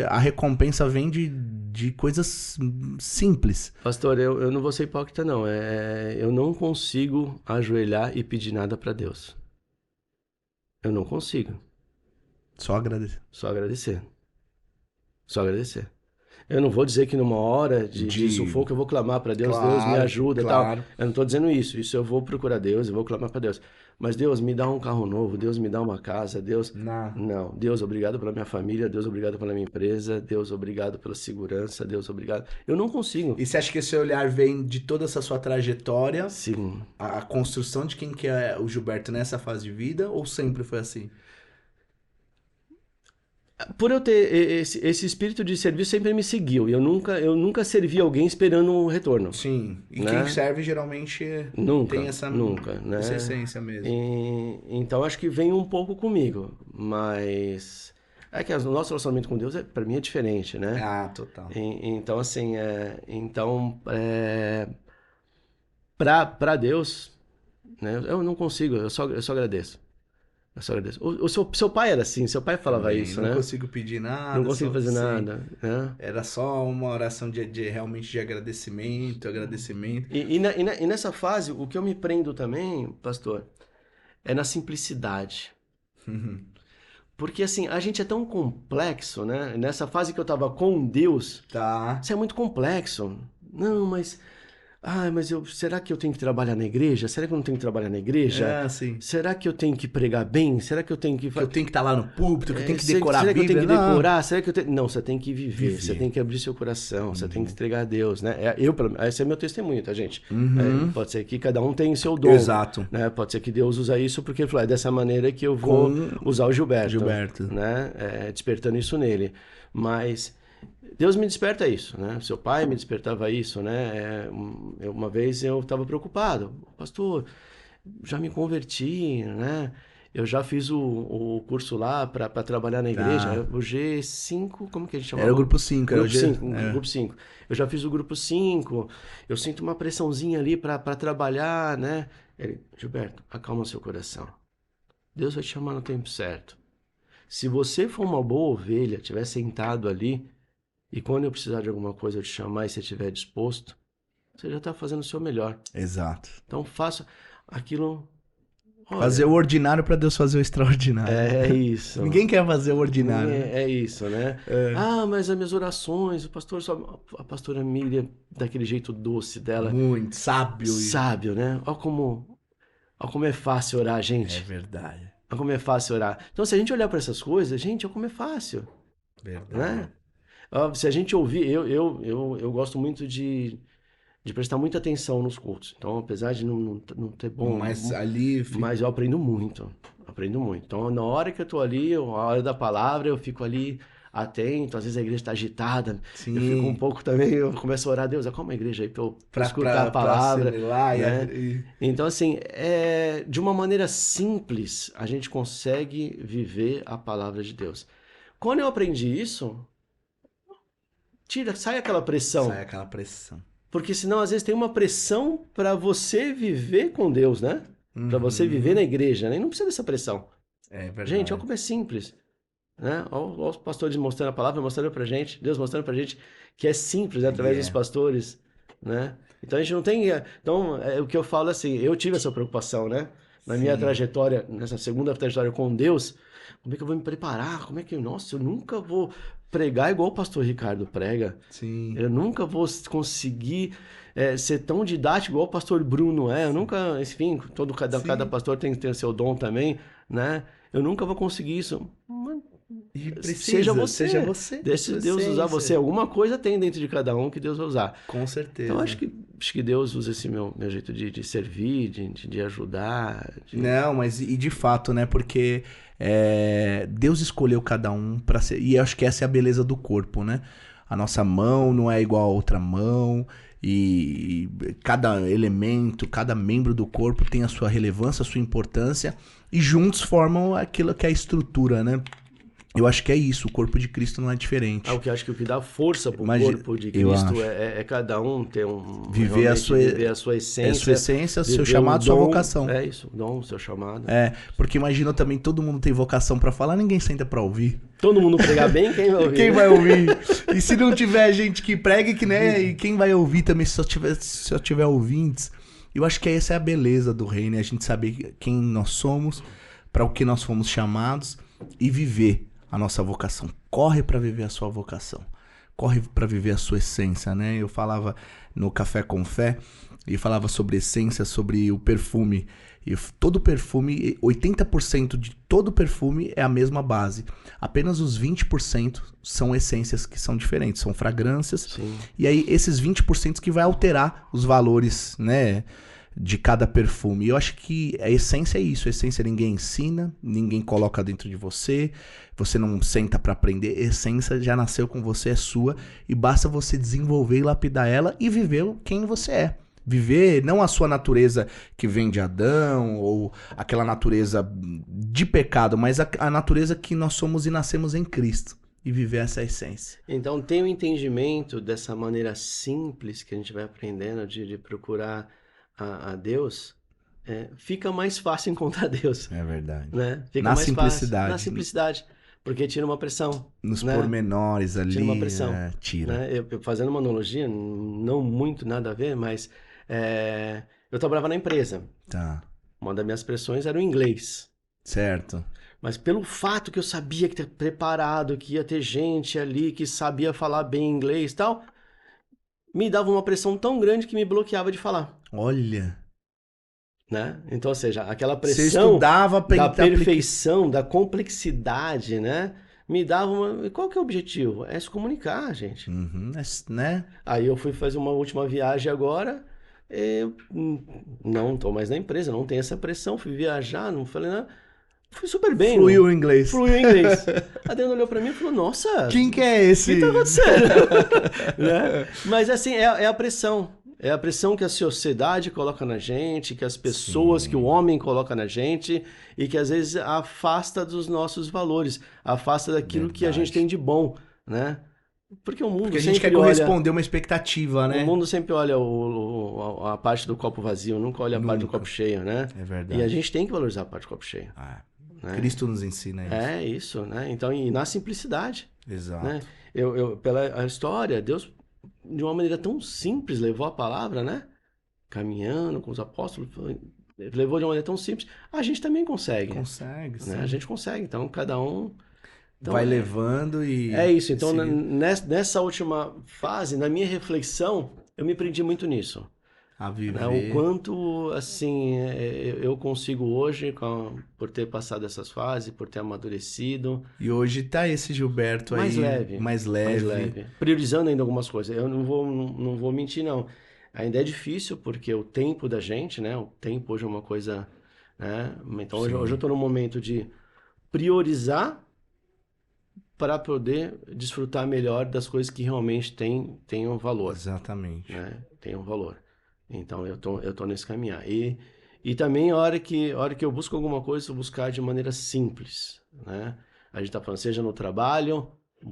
a recompensa vem de coisas simples. Pastor, eu não vou ser hipócrita, não. Eu não consigo ajoelhar e pedir nada pra Deus. Eu não consigo. Só agradecer. Só agradecer. Eu não vou dizer que numa hora de sufoco eu vou clamar para Deus, Deus me ajuda e tal. Eu não estou dizendo isso. Isso eu vou procurar Deus, eu vou clamar para Deus. Mas Deus, me dá um carro novo, Deus me dá uma casa, Deus... Não. Deus, obrigado pela minha família, Deus, obrigado pela minha empresa, Deus, obrigado pela segurança, Deus, obrigado. Eu não consigo. E você acha que esse olhar vem de toda essa sua trajetória? Sim. A construção de quem que é o Gilberto nessa fase de vida, ou sempre foi assim? Por eu ter esse espírito de serviço sempre me seguiu. Eu nunca servi alguém esperando um retorno. Sim. E né? Quem serve geralmente tem essa né? essência mesmo. Então acho que vem um pouco comigo. Mas é que o nosso relacionamento com Deus, para mim, é diferente, né? Total. Então, assim, para Deus, né? Eu não consigo, eu só agradeço. Eu só agradeço. O seu pai era assim, seu pai falava também, isso, né? Não consigo pedir nada. Não consigo fazer nada. Né? Era só uma oração realmente de agradecimento. E nessa fase, o que eu me prendo também, pastor, é na simplicidade. Porque assim, a gente é tão complexo, né? Nessa fase que eu tava com Deus, isso é muito complexo. Não, mas... mas será que eu tenho que trabalhar na igreja? Será que eu não tenho que trabalhar na igreja? Sim. Será que eu tenho que pregar bem? Será que eu tenho que... Que eu tenho que estar lá no púlpito, que eu tenho que decorar a Bíblia? Será que eu tenho que decorar? Será que eu tenho... Não, você tem que viver. Você tem que abrir seu coração. Você tem que entregar a Deus, né? Esse é meu testemunho, tá, gente? Pode ser que cada um tem seu dom. Exato. Né? Pode ser que Deus usa isso porque ele falou, é dessa maneira que eu vou usar o Gilberto. Né? Despertando isso nele. Mas... Deus me desperta isso, né? Seu pai me despertava isso, né? Uma vez eu estava preocupado. Pastor, já me converti, né? Eu já fiz o curso lá para trabalhar na igreja. O G5, como que a gente chamava? Era o grupo 5. Grupo 5. Eu já fiz o grupo 5. Eu sinto uma pressãozinha ali para trabalhar, né? Gilberto, acalma seu coração. Deus vai te chamar no tempo certo. Se você for uma boa ovelha, estiver sentado ali, e quando eu precisar de alguma coisa eu te chamar e você estiver disposto, você já está fazendo o seu melhor. Exato. Então faça aquilo... Olha, fazer o ordinário para Deus fazer o extraordinário. É isso. Ninguém quer fazer o ordinário. É isso, né? Mas as minhas orações, a pastora Miriam, daquele jeito doce dela. Muito sábio. Sábio, né? Olha como é fácil orar, gente. É verdade. Olha como é fácil orar. Então se a gente olhar para essas coisas, gente, olha como é fácil. Verdade. Né? Se a gente ouvir, eu gosto muito de prestar muita atenção nos cultos. Então, apesar de não ter bom... Mas eu aprendo muito. Então, na hora que eu tô ali, a hora da palavra, eu fico ali atento. Às vezes a igreja está agitada. Sim. Eu fico um pouco também, eu começo a orar, Deus, acalma a igreja aí pra escutar a palavra. Né? Então, assim, de uma maneira simples, a gente consegue viver a palavra de Deus. Quando eu aprendi isso... sai aquela pressão. Porque senão, às vezes, tem uma pressão para você viver com Deus, né? Para você viver na igreja, né? E não precisa dessa pressão. É verdade. Gente, olha como é simples. Né? Olha os pastores mostrando a palavra, mostrando pra gente, Deus mostrando pra gente que é simples, né? Através dos pastores, né? Então, a gente não tem... Então, o que eu falo assim, eu tive essa preocupação, né? Na minha trajetória, nessa segunda trajetória com Deus, como é que eu vou me preparar? Nossa, eu nunca vou pregar igual o pastor Ricardo prega. Sim. Eu nunca vou conseguir ser tão didático igual o pastor Bruno é. Eu nunca, enfim, cada pastor tem o seu dom também, né? Eu nunca vou conseguir isso. Seja você. Deixa Deus usar você. Alguma coisa tem dentro de cada um que Deus vai usar. Com certeza. Então, acho que Deus usa esse meu jeito de servir, de ajudar. Não, mas e de fato, né? Porque Deus escolheu cada um para ser... E eu acho que essa é a beleza do corpo, né? A nossa mão não é igual a outra mão. E cada elemento, cada membro do corpo tem a sua relevância, a sua importância. E juntos formam aquilo que é a estrutura, né? Eu acho que é isso, o corpo de Cristo não é diferente. O que acho que o que dá força pro corpo de Cristo é cada um ter viver a sua essência. A sua essência, seu chamado, sua vocação. É isso, o dom, seu chamado. Porque imagina também, todo mundo tem vocação pra falar, ninguém senta pra ouvir. Todo mundo pregar bem, quem vai ouvir? Quem vai ouvir? E se não tiver gente que pregue, que né? E quem vai ouvir também, se só tiver ouvintes. Eu acho que essa é a beleza do reino, a gente saber quem nós somos, para o que nós fomos chamados e viver a nossa vocação. Corre para viver a sua vocação. Corre para viver a sua essência, né? Eu falava no Café com Fé e falava sobre essência, sobre o perfume. E todo perfume, 80% de todo perfume é a mesma base. Apenas os 20% são essências que são diferentes, são fragrâncias. Sim. E aí esses 20% que vai alterar os valores, né, de cada perfume. E eu acho que a essência é isso. A essência ninguém ensina, ninguém coloca dentro de você. Você não senta para aprender. A essência já nasceu com você, é sua. E basta você desenvolver e lapidar ela e viver quem você é. Viver não a sua natureza que vem de Adão ou aquela natureza de pecado, mas a natureza que nós somos e nascemos em Cristo. E viver essa essência. Então tem o entendimento dessa maneira simples que a gente vai aprendendo de procurar a Deus, fica mais fácil encontrar Deus. É verdade. Né? Fica na mais simplicidade. Fácil, na simplicidade. Porque tira uma pressão. Nos pormenores ali. Tira uma pressão. Tira. Né? Eu fazendo uma analogia, não muito nada a ver, mas eu trabalhava na empresa. Tá. Uma das minhas pressões era o inglês. Certo. Mas pelo fato que eu sabia que ia ter preparado, que ia ter gente ali que sabia falar bem inglês e tal, me dava uma pressão tão grande que me bloqueava de falar. Olha. Né? Então, ou seja, aquela pressão você estudava da perfeição, da complexidade, né? Me dava uma... Qual que é o objetivo? É se comunicar, gente. Né? Aí eu fui fazer uma última viagem agora, eu não estou mais na empresa, não tenho essa pressão, fui viajar, não falei nada. Fui super bem. Fluiu o inglês. Fluiu o inglês. A Dana olhou pra mim e falou, nossa... Quem que é esse? O que tá acontecendo? Né? Mas assim, é a pressão. É a pressão que a sociedade coloca na gente, que as pessoas, que o homem coloca na gente e que às vezes afasta dos nossos valores, afasta daquilo que a gente tem de bom, né? Porque o mundo Porque a gente quer corresponder uma expectativa, né? O mundo sempre olha a parte do copo vazio, nunca olha a parte do copo cheio, né? É verdade. E a gente tem que valorizar a parte do copo cheio. Né? Cristo nos ensina isso. É isso, né? Então, e na simplicidade. Exato. Né? Pela história, Deus, de uma maneira tão simples, levou a palavra, né? Caminhando com os apóstolos, levou de uma maneira tão simples. A gente também consegue. Consegue, sim. Né? A gente consegue. Então, cada um... Então, vai levando e... É isso. Então, nessa última fase, na minha reflexão, eu me prendi muito nisso. A viver. Né? O quanto, assim, eu consigo hoje, por ter passado essas fases, por ter amadurecido. E hoje tá esse Gilberto mais aí... Leve. Mais leve. Priorizando ainda algumas coisas. Eu não vou mentir, não. Ainda é difícil, porque o tempo da gente, né? O tempo hoje é uma coisa... Né? Então, hoje eu tô num momento de priorizar para poder desfrutar melhor das coisas que realmente têm um valor. Exatamente. Né? Tem um valor. Então, eu tô nesse caminhar. E também, a hora que eu busco alguma coisa, eu buscar de maneira simples, né? A gente tá falando, seja no trabalho,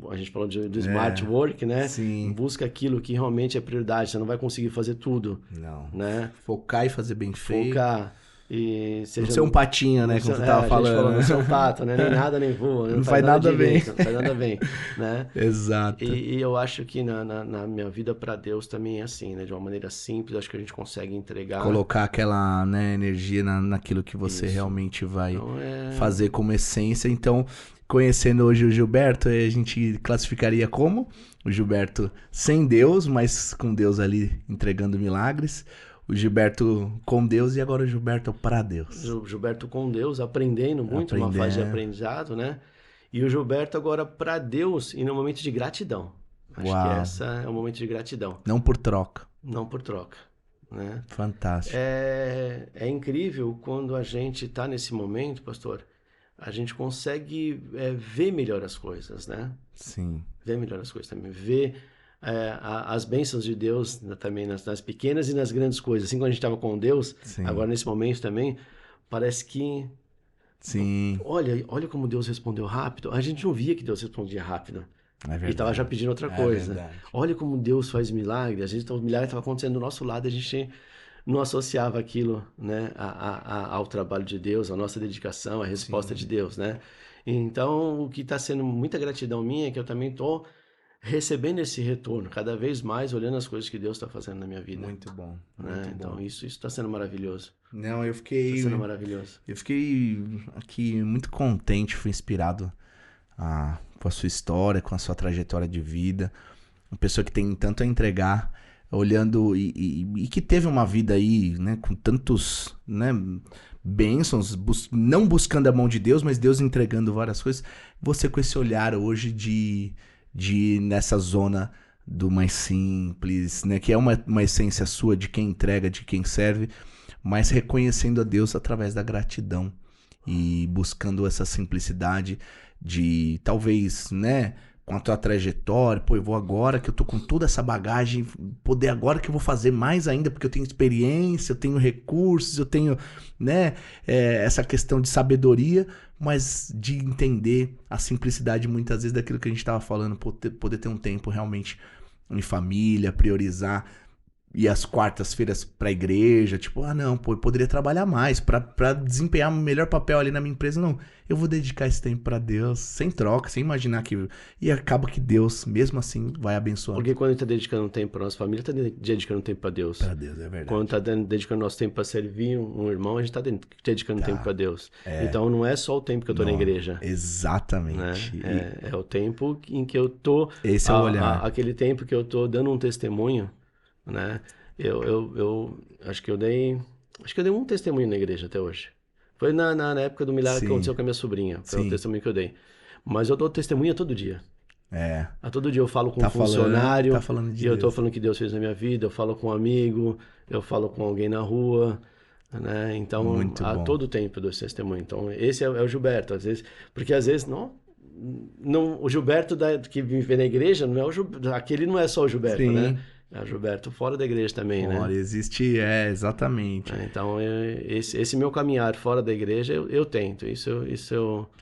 a gente falou do smart work, né? Sim. Busca aquilo que realmente é prioridade. Você não vai conseguir fazer tudo. Não. Né? Focar e fazer bem feito. Focar. E seja não ser um patinho, né? Como você tava falando. Falou, não ser um pato, né? Nem nada, nem voa. Não faz nada bem. Não faz nada bem, né? Exato. E eu acho que na minha vida para Deus também é assim, né? De uma maneira simples, acho que a gente consegue entregar. Colocar aquela, né, energia naquilo que você realmente vai fazer como essência. Então, conhecendo hoje o Gilberto, a gente classificaria como o Gilberto sem Deus, mas com Deus ali entregando milagres. O Gilberto com Deus e agora o Gilberto para Deus. O Gilberto com Deus, aprendendo muito, uma fase de aprendizado, né? E o Gilberto agora para Deus e no momento de gratidão. Acho que essa é o momento de gratidão. Não por troca. Não por troca, né? Fantástico. É incrível quando a gente está nesse momento, pastor, a gente consegue ver melhor as coisas, né? Sim. Ver melhor as coisas também, ver... as bênçãos de Deus também nas pequenas e nas grandes coisas. Assim como a gente estava com Deus, sim, agora nesse momento também, parece que... Sim. Olha como Deus respondeu rápido. A gente não via que Deus respondia rápido. É verdade. E estava já pedindo outra coisa. Verdade. Olha como Deus faz milagre. O milagre estava acontecendo do nosso lado, a gente não associava aquilo, né, ao trabalho de Deus, à nossa dedicação, à resposta, sim, de Deus, né? Então, o que está sendo muita gratidão minha é que eu também estou recebendo esse retorno, cada vez mais olhando as coisas que Deus está fazendo na minha vida. Muito bom. Muito então, bom. Isso está sendo maravilhoso. Não, eu fiquei... Está sendo maravilhoso. Eu fiquei aqui muito contente, fui inspirado com a sua história, com a sua trajetória de vida. Uma pessoa que tem tanto a entregar, olhando e que teve uma vida aí, né, com tantos, né, bênçãos, não buscando a mão de Deus, mas Deus entregando várias coisas. Você com esse olhar hoje de nessa zona do mais simples, né? Que é uma essência sua de quem entrega, de quem serve, mas reconhecendo a Deus através da gratidão e buscando essa simplicidade de talvez, né? Com a tua trajetória, eu vou agora que eu tô com toda essa bagagem, poder agora que eu vou fazer mais ainda, porque eu tenho experiência, eu tenho recursos, eu tenho, né, essa questão de sabedoria, mas de entender a simplicidade muitas vezes daquilo que a gente estava falando, poder ter um tempo realmente em família, priorizar, ir às quartas-feiras pra igreja, tipo, eu poderia trabalhar mais pra desempenhar o melhor papel ali na minha empresa. Não, eu vou dedicar esse tempo pra Deus, sem troca, sem imaginar que... E acaba que Deus, mesmo assim, vai abençoando. Porque quando a gente tá dedicando um tempo pra nossa família, tá dedicando um tempo pra Deus. Pra Deus, é verdade. Quando tá dedicando nosso tempo pra servir um irmão, a gente tá dedicando tempo pra Deus. Então não é só o tempo que eu tô na igreja. Exatamente. Né? É o tempo em que eu tô... Esse é o olhar. Aquele tempo que eu tô dando um testemunho, né? Eu acho que eu dei um testemunho na igreja até hoje. Foi na época do milagre que aconteceu com a minha sobrinha. Foi o testemunho que eu dei. Mas eu dou testemunha todo dia. A todo dia eu falo com um funcionário. E eu tô falando que Deus fez na minha vida. Eu falo com um amigo. Eu falo com alguém na rua. Né? Então, todo tempo eu dou esse testemunho. Então, esse é o Gilberto. Porque às vezes, não, o Gilberto que vive na igreja, não é aquele não é só o Gilberto, né? É o Gilberto fora da igreja também, né? Existe, exatamente. Então, esse meu caminhar fora da igreja, eu tento.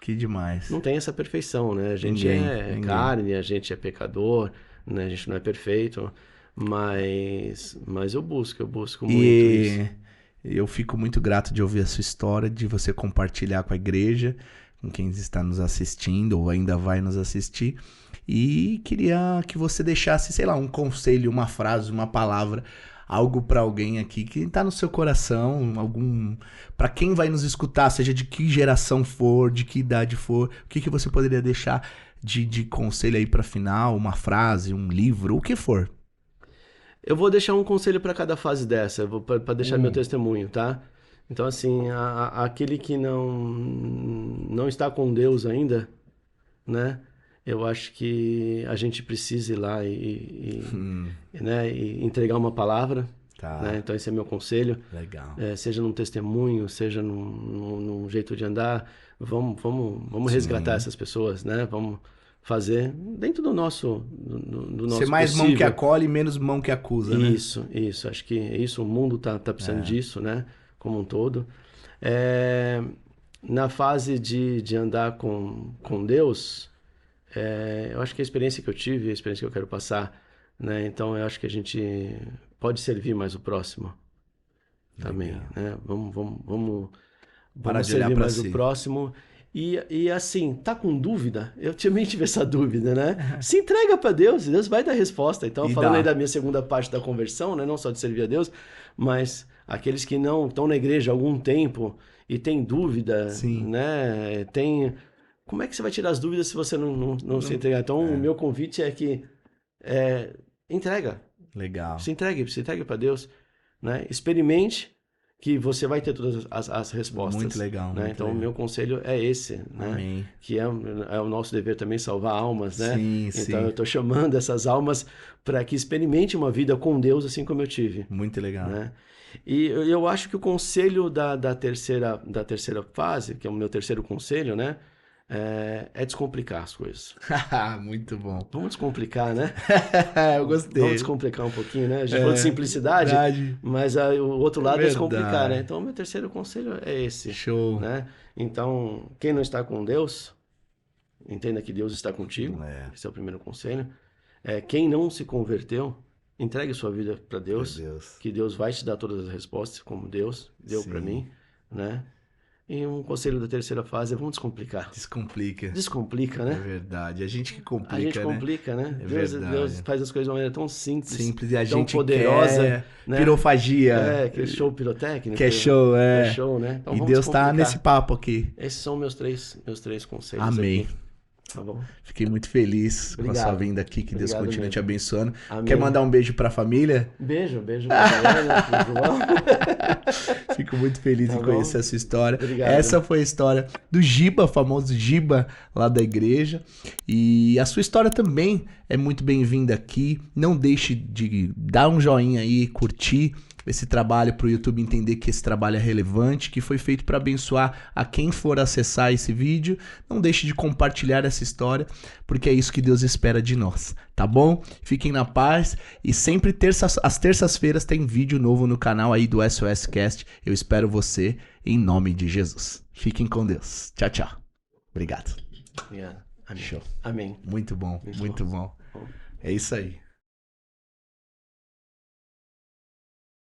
Que demais. Não tem essa perfeição, né? A gente é carne, a gente é pecador, né? A gente não é perfeito, mas eu busco muito isso. Eu fico muito grato de ouvir a sua história, de você compartilhar com a igreja, com quem está nos assistindo ou ainda vai nos assistir. E queria que você deixasse, sei lá, um conselho, uma frase, uma palavra, algo para alguém aqui que está no seu coração, para quem vai nos escutar, seja de que geração for, de que idade for, o que você poderia deixar de conselho aí para final, uma frase, um livro, o que for. Eu vou deixar um conselho para cada fase dessa, para deixar meu testemunho, tá? Então, assim, aquele que não está com Deus ainda, né? Eu acho que a gente precisa ir lá né? e entregar uma palavra. Né? Então, esse é meu conselho. Legal. Seja num testemunho, seja num jeito de andar. Vamos resgatar essas pessoas, né? Vamos fazer dentro do nosso Ser mais possível. Mão que acolhe e menos mão que acusa, né? Isso. Acho que é isso. O mundo tá precisando disso, né? Como um todo. Na fase de andar com Deus, eu acho que a experiência que eu tive, a experiência que eu quero passar, né? Então, eu acho que a gente pode servir mais o próximo também, né? Vamos servir mais o próximo. E assim, tá com dúvida? Eu também tive essa dúvida, né? Se entrega para Deus, Deus vai dar resposta. Então, falando aí da minha segunda parte da conversão, né? Não só de servir a Deus, mas aqueles que não estão na igreja há algum tempo e têm dúvida, né? Como é que você vai tirar as dúvidas se você não se entregar? Então, o meu convite é que entrega. Legal. Se entregue para Deus, né? Experimente que você vai ter todas as respostas. Muito legal. Né? Muito então, legal. o meu conselho é esse, né? Amém. Que é o nosso dever também salvar almas, né? Sim. Então, eu estou chamando essas almas para que experimente uma vida com Deus assim como eu tive. Muito legal. Né? E eu acho que o conselho da terceira fase, que é o meu terceiro conselho, né? É descomplicar as coisas. Muito bom. Vamos descomplicar, né? Eu gostei. Vamos descomplicar um pouquinho, né? A gente falou de simplicidade, mas o outro lado é descomplicar, né? Então, o meu terceiro conselho é esse. Show. Né? Então, quem não está com Deus, entenda que Deus está contigo. Esse é o primeiro conselho. Quem não se converteu, entregue sua vida para Deus, que Deus vai te dar todas as respostas, como Deus deu para mim, né? E um conselho da terceira fase é vamos descomplicar. Descomplica, né? É verdade. A gente que complica, A gente complica, né? Deus faz as coisas de uma maneira tão simples. E a gente poderosa. Quer né? Pirofagia. Que é show pirotécnico. Que é show, É show, né? Então, e Deus tá nesse papo aqui. Esses são meus três conselhos. Amém. Aqui. Tá bom. Fiquei muito feliz com a sua vinda aqui, que Deus continue te abençoando. Amém. Quer mandar um beijo pra família? Beijo pra Ana, pro João. Fico muito feliz em conhecer a sua história. Obrigado. Essa foi a história do Giba, famoso Giba, lá da igreja. E a sua história também é muito bem-vinda aqui. Não deixe de dar um joinha aí, curtir esse trabalho para o YouTube entender que esse trabalho é relevante, que foi feito para abençoar a quem for acessar esse vídeo. Não deixe de compartilhar essa história, porque é isso que Deus espera de nós, tá bom? Fiquem na paz e sempre às terças-feiras tem vídeo novo no canal aí do SOS Cast. Eu espero você em nome de Jesus. Fiquem com Deus. Tchau, tchau. Obrigado. Amém. Show. Amém. Muito bom, muito bom. É isso aí.